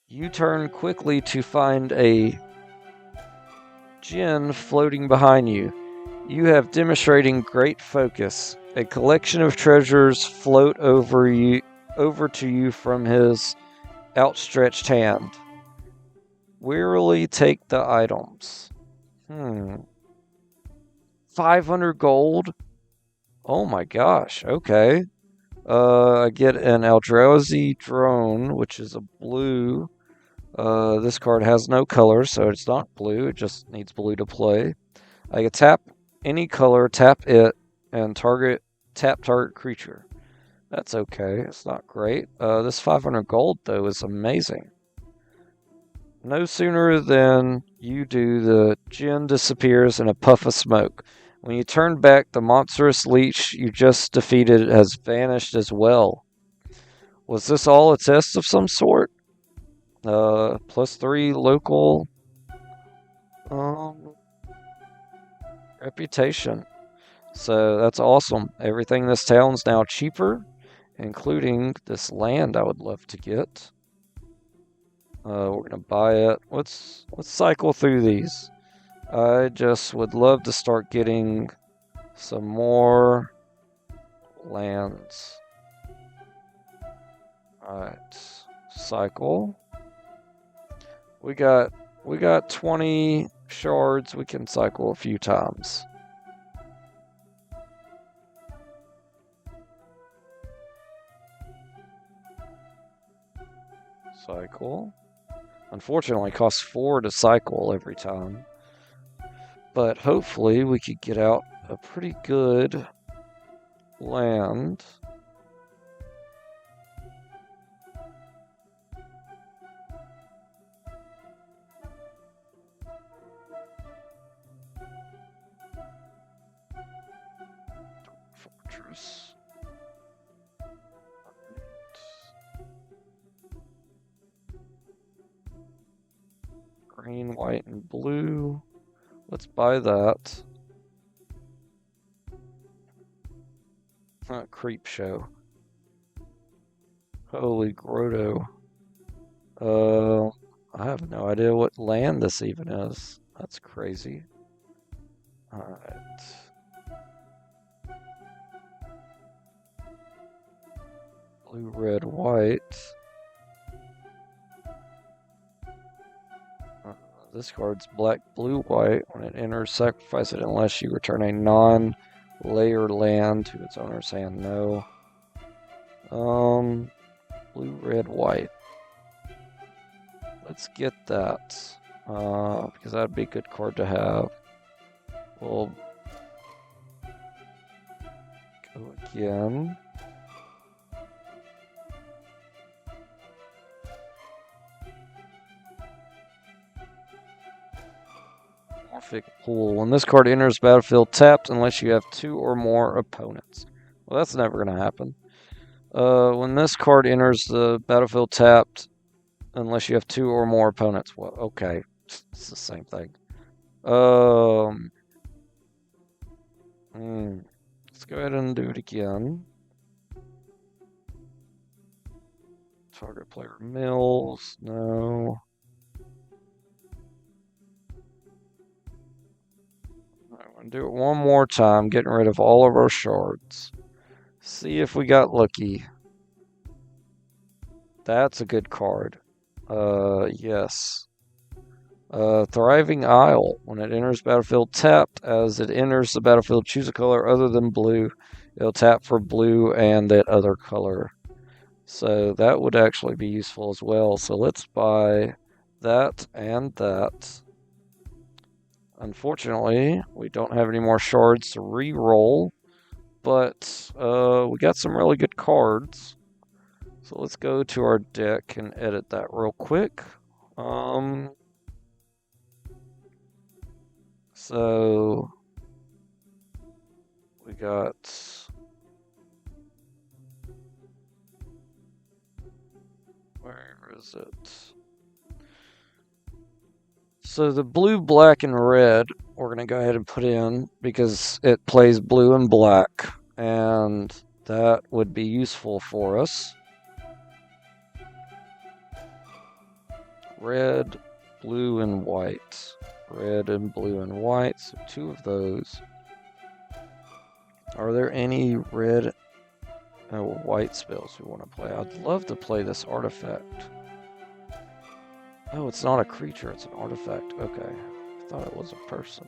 You turn quickly to find a Djinn floating behind you. You have demonstrating great focus. A collection of treasures float over to you from his outstretched hand. Wearily take the items. 500 gold? Oh my gosh, okay. I get an Eldrazi drone, which is a blue. This card has no color, so it's not blue. It just needs blue to play. I can tap any color, tap it, and tap target creature. That's okay. It's not great. This 500 gold, though, is amazing. No sooner than you do, the Djinn disappears in a puff of smoke. When you turn back, the monstrous leech you just defeated has vanished as well. Was this all a test of some sort? +3 local reputation. So that's awesome. Everything in this town's now cheaper, including this land I would love to get. We're gonna buy it. Let's cycle through these. I just would love to start getting some more lands. Alright. Cycle. We got 20 shards we can cycle a few times. Cycle. Unfortunately, it costs 4 to cycle every time. But hopefully we could get out a pretty good land. colors. Green, white, and blue. Let's buy that. Creep show. Holy grotto. I have no idea what land this even is. That's crazy. Alright. Blue, red, white. This card's black, blue, white. When it enters, sacrifice it unless you return a non-layer land to its owner's hand. No. Blue, red, white. Let's get that. Because that'd be a good card to have. We'll go again. Morphic Pool. When this card enters battlefield tapped, unless you have 2 or more opponents. Well, that's never going to happen. When this card enters the battlefield tapped, unless you have 2 or more opponents. Well, okay. It's the same thing. Let's go ahead and do it again. Target player mills. No. I'm going to do it one more time, getting rid of all of our shards. See if we got lucky. That's a good card. Yes. Thriving Isle. When it enters battlefield tapped, as it enters the battlefield, choose a color other than blue. It'll tap for blue and that other color. So that would actually be useful as well. So let's buy that and that. Unfortunately, we don't have any more shards to re-roll, but we got some really good cards. So let's go to our deck and edit that real quick. So we got where is it? So the blue, black, and red we're going to go ahead and put in because it plays blue and black, and that would be useful for us. Red, blue, and white. Red and blue and white, so 2 of those. Are there any red or white spells we want to play? I'd love to play this artifact. Oh, it's not a creature, it's an artifact. Okay. I thought it was a person.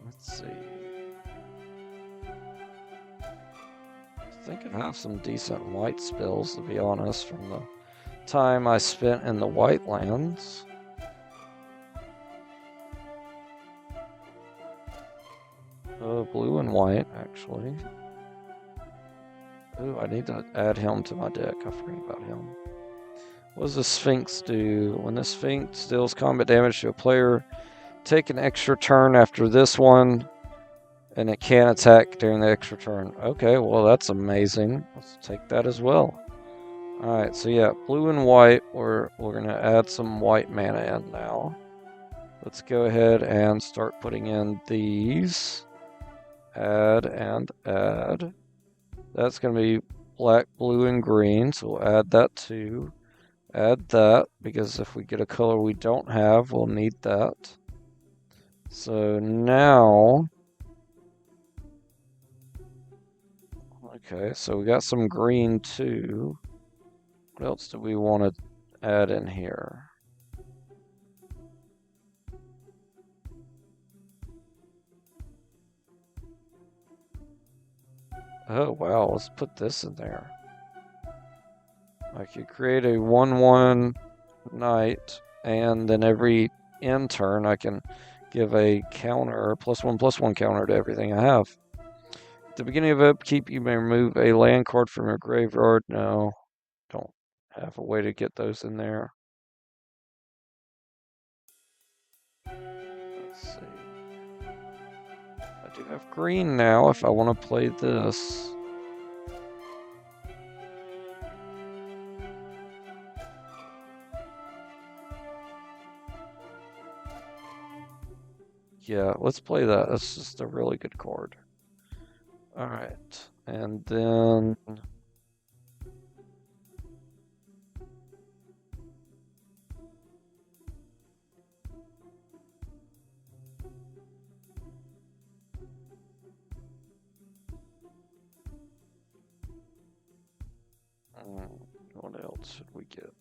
Let's see. I think I have some decent white spells, to be honest, from the time I spent in the White Lands. Blue and white, actually. Ooh, I need to add him to my deck. I forgot about him. What does the Sphinx do? When the Sphinx deals combat damage to a player, take an extra turn after this one, and it can attack during the extra turn. Okay, well, that's amazing. Let's take that as well. Alright, so yeah, blue and white. We're going to add some white mana in now. Let's go ahead and start putting in these. Add and add. That's going to be black, blue, and green, so we'll add that too. Add that, because if we get a color we don't have, we'll need that. So now... Okay, so we got some green too. What else do we want to add in here? Oh, wow, let's put this in there. I could create a 1/1 knight, and then every end turn I can give a counter, +1/+1 counter to everything I have. At the beginning of upkeep, you may remove a land card from your graveyard. No, don't have a way to get those in there. do have green now if I want to play this. Yeah, let's play that. That's just a really good card. Alright, and then... what else should we get?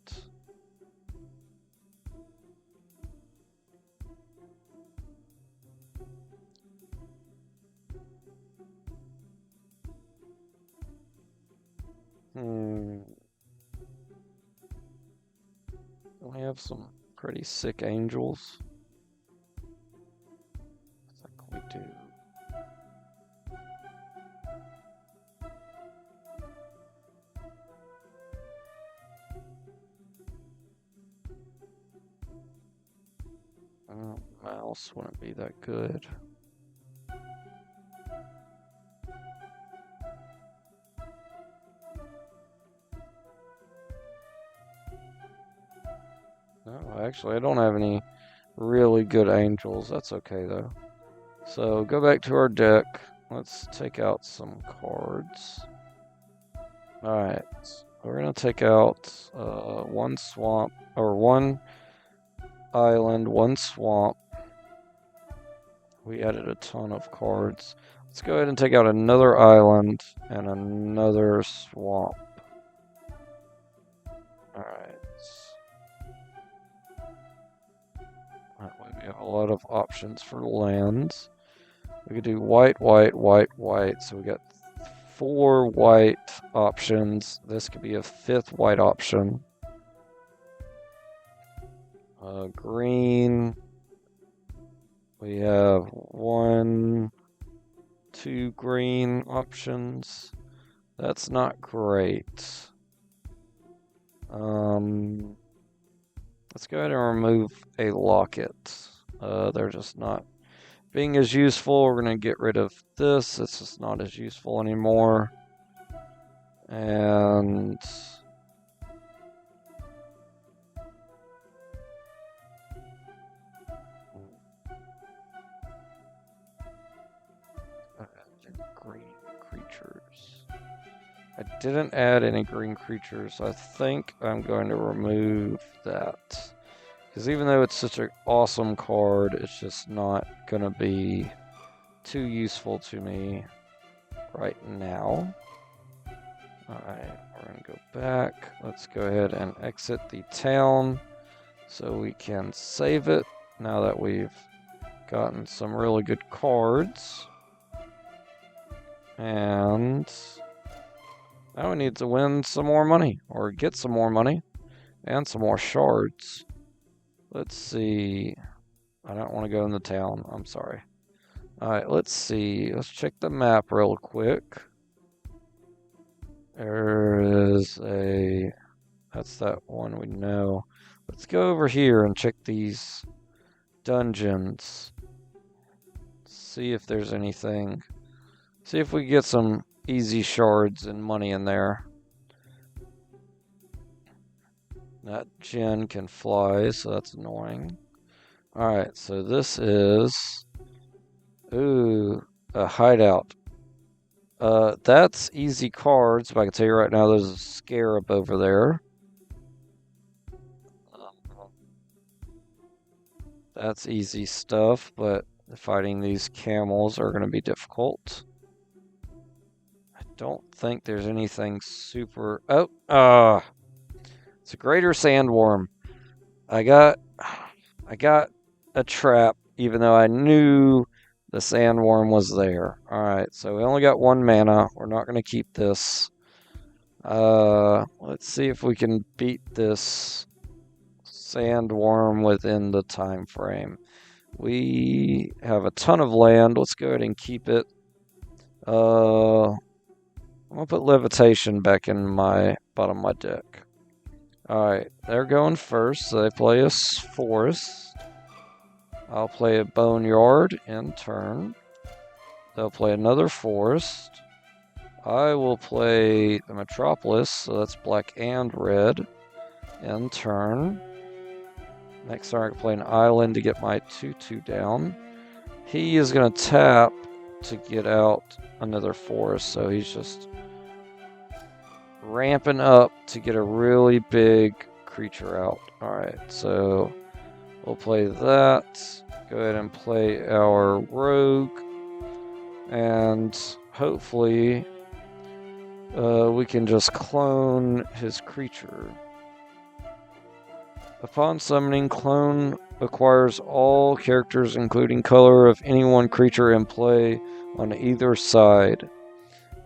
We have some pretty sick angels. I think we do. Mouse wouldn't be that good. No, actually, I don't have any really good angels. That's okay, though. So, go back to our deck. Let's take out some cards. Alright, we're going to take out one swamp, or one island, one swamp. We added a ton of cards. Let's go ahead and take out another island and another swamp. Alright. We have a lot of options for lands. We could do white, white, white, white. So we got 4 white options. This could be a 5th white option. Green. We have 1, 2 green options. That's not great. Let's go ahead and remove a locket. They're just not being as useful. We're going to get rid of this. It's just not as useful anymore. And green creatures. I didn't add any green creatures. I think I'm going to remove that. Because even though it's such an awesome card, it's just not going to be too useful to me right now. Alright, we're going to go back. Let's go ahead and exit the town so we can save it now that we've gotten some really good cards. And now we need to win some more money, or get some more money, and some more shards. Let's see. I don't want to go in the town. I'm sorry. Alright, let's see. Let's check the map real quick. There is a... That's that one we know. Let's go over here and check these dungeons. See if there's anything. See if we get some easy shards and money in there. That Jen can fly, so that's annoying. Alright, so this is... Ooh, a hideout. That's easy cards, but I can tell you right now there's a scarab over there. That's easy stuff, but fighting these camels are going to be difficult. I don't think there's anything super... Oh, it's a greater sandworm. I got a trap, even though I knew the sandworm was there. Alright, so we only got 1 mana. We're not going to keep this. Let's see if we can beat this sandworm within the time frame. We have a ton of land. Let's go ahead and keep it. I'm going to put levitation back in my bottom of my deck. Alright, they're going first. So they play a forest. I'll play a boneyard in turn. They'll play another forest. I will play the Metropolis, so that's black and red. End turn. Next turn I can play an island to get my 2/2 down. He is going to tap to get out another forest, so he's just ramping up to get a really big creature out. Alright, so we'll play that. Go ahead and play our rogue. And hopefully we can just clone his creature. Upon summoning, clone acquires all characters, including color, of any one creature in play on either side.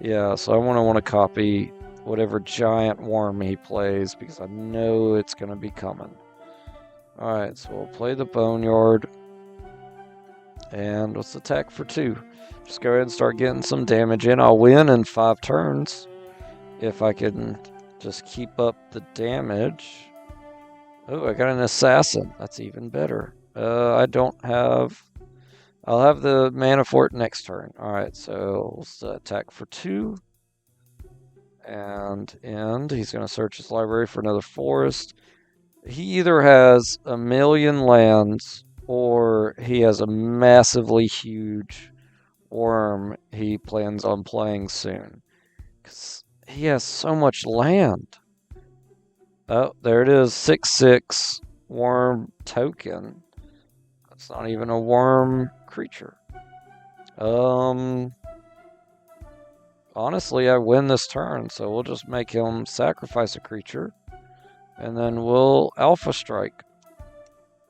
Yeah, so I want to copy whatever giant worm he plays because I know it's going to be coming. Alright, so we'll play the Boneyard. And let's attack for 2. Just go ahead and start getting some damage in. I'll win in 5 turns if I can just keep up the damage. Oh, I got an assassin. That's even better. I don't have... I'll have the mana for it next turn. Alright, so let's attack for 2. And end. He's going to search his library for another forest. He either has a million lands or he has a massively huge worm he plans on playing soon. Because he has so much land. Oh, there it is. 6/6 worm token. That's not even a worm creature. Honestly, I win this turn, so we'll just make him sacrifice a creature. And then we'll Alpha Strike.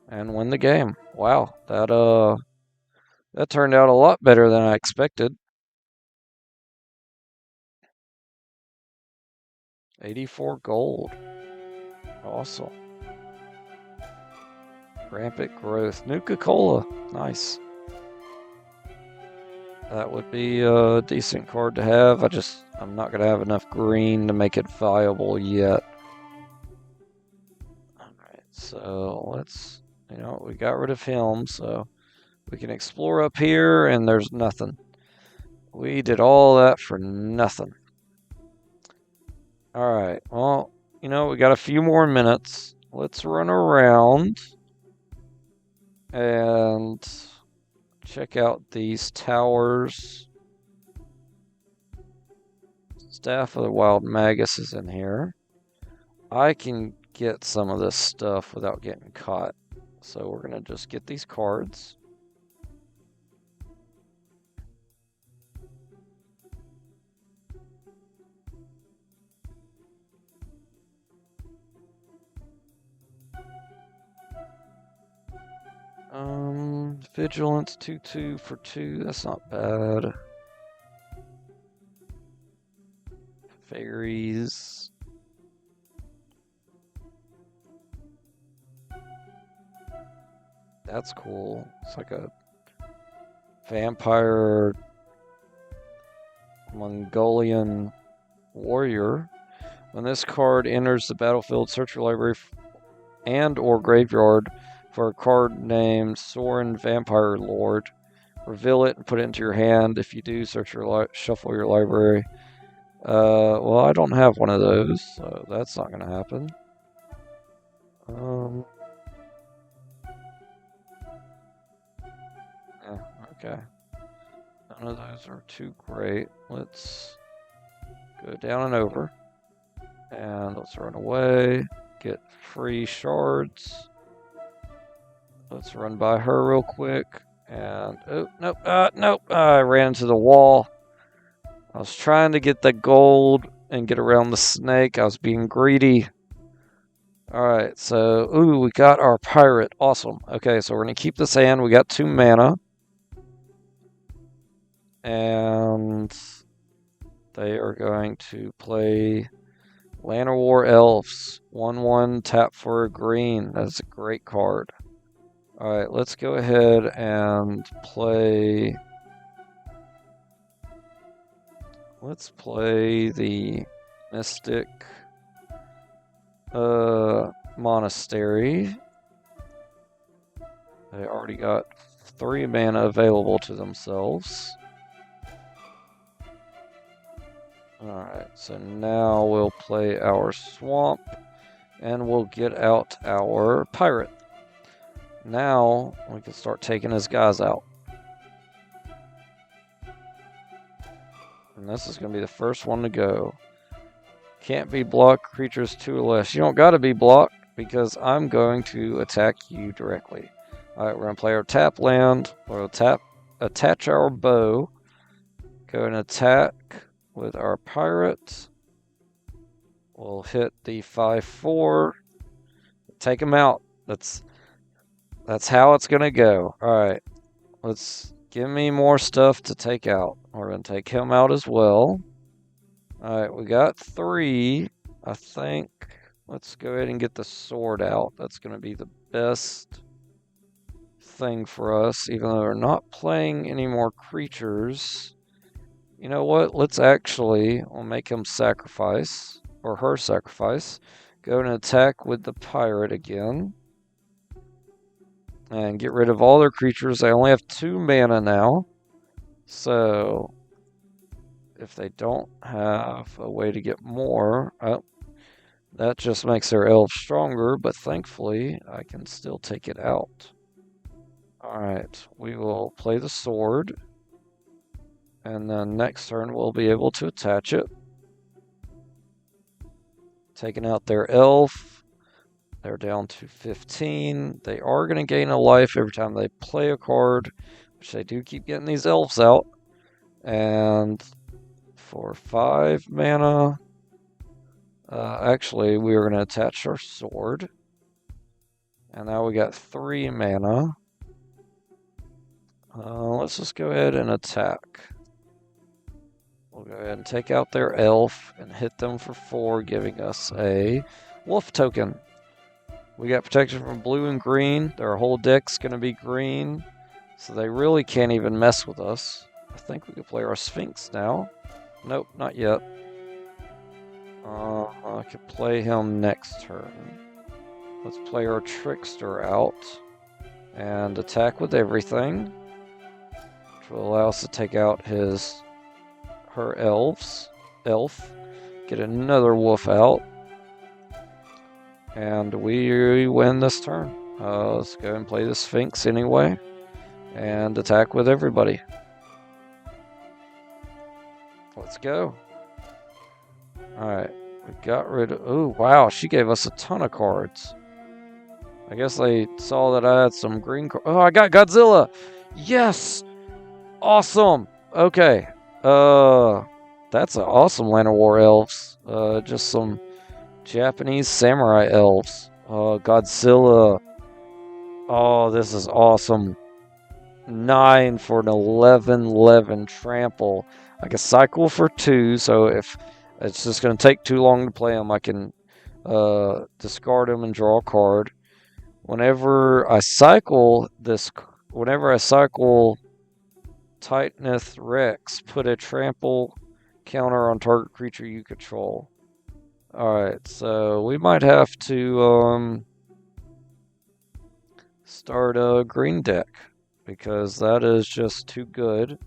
And win the game. Wow, that turned out a lot better than I expected. 84 gold. Awesome. Rampant growth. Nuka-Cola. Nice. That would be a decent card to have. I'm not going to have enough green to make it viable yet. Alright, so let's, we got rid of him, so we can explore up here, and there's nothing. We did all that for nothing. Alright, well, we got a few more minutes. Let's run around and check out these towers. Staff of the Wild Magus is in here. I can get some of this stuff without getting caught. So we're going to just get these cards. Vigilance 2/2 for 2. That's not bad. Fairies. That's cool. It's like a vampire Mongolian warrior. When this card enters the battlefield, search your library and or graveyard for a card named Sorin Vampire Lord. Reveal it and put it into your hand. If you do, shuffle your library. Well, I don't have one of those, so that's not going to happen. Yeah, okay. None of those are too great. Let's go down and over. And let's run away. Get free shards. Let's run by her real quick. And, oh, nope, nope. I ran into the wall. I was trying to get the gold and get around the snake. I was being greedy. Alright, so, ooh, we got our pirate. Awesome. Okay, so we're going to keep this hand. We got 2 mana. And they are going to play Llanowar Elves. 1/1, tap for a green. That's a great card. Alright, let's go ahead and play... Let's play the Mystic Monastery. They already got 3 mana available to themselves. Alright, so now we'll play our swamp, and we'll get out our pirate. Now, we can start taking his guys out. And this is going to be the first one to go. Can't be blocked, creatures 2 or less. You don't got to be blocked, because I'm going to attack you directly. Alright, we're going to play our tap land. We'll attach our bow. Go and attack with our pirate. We'll hit the 5/4. Take him out. That's how it's gonna go. Alright. Let's give me more stuff to take out. We're gonna take him out as well. Alright, we got 3. I think let's go ahead and get the sword out. That's gonna be the best thing for us, even though we're not playing any more creatures. You know what? We'll make him sacrifice, or her sacrifice. Go and attack with the pirate again. And get rid of all their creatures. They only have 2 mana now. So, if they don't have a way to get more, that just makes their elves stronger, but thankfully, I can still take it out. Alright, we will play the sword. And then next turn we'll be able to attach it. Taking out their elf. They're down to 15. They are going to gain a life every time they play a card, which they do keep getting these elves out. And for 5 mana, actually we are going to attach our sword. And now we got 3 mana. Let's just go ahead and attack. We'll go ahead and take out their elf and hit them for 4, giving us a wolf token. We got protection from blue and green. Their whole deck's going to be green, so they really can't even mess with us. I think we could play our Sphinx now. Nope, not yet. I could play him next turn. Let's play our Trickster out and attack with everything, which will allow us to take out her elf, get another wolf out, and we win this turn. Let's go and play the Sphinx anyway, and attack with everybody. Let's go. Alright, we got rid of... Oh, wow, she gave us a ton of cards. I guess they saw that I had some green cards. Oh, I got Godzilla! Yes! Awesome! Okay. That's an awesome Land of War elves. Just some Japanese samurai elves. Godzilla. Oh, this is awesome. 9 for an 11/11 trample. I can cycle for 2, so if it's just going to take too long to play them, I can discard them and draw a card. Whenever I cycle Titanith Rex, put a trample counter on target creature you control. Alright, so we might have to start a green deck, because that is just too good.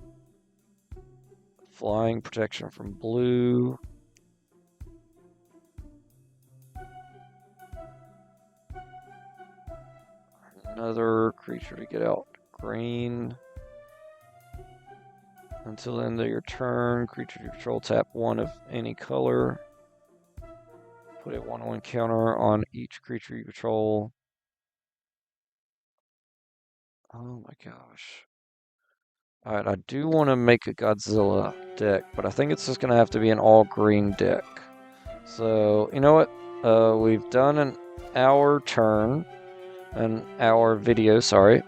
Flying protection from blue. Another creature to get out. Green. Until the end of your turn, creature you control tap 1 of any color. Put a 1/1 counter on each creature you control. Oh my gosh. Alright, I do want to make a Godzilla deck, but I think it's just going to have to be an all-green deck. So, you know what? We've done an hour video, sorry.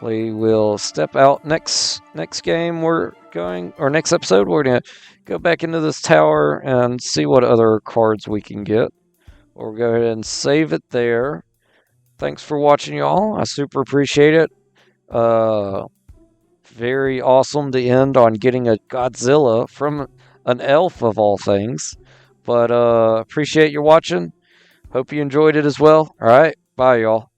We will step out next game next episode, we're going to go back into this tower and see what other cards we can get. We'll go ahead and save it there. Thanks for watching, y'all. I super appreciate it. Very awesome to end on getting a Godzilla from an elf of all things. But appreciate you watching. Hope you enjoyed it as well. All right, bye, y'all.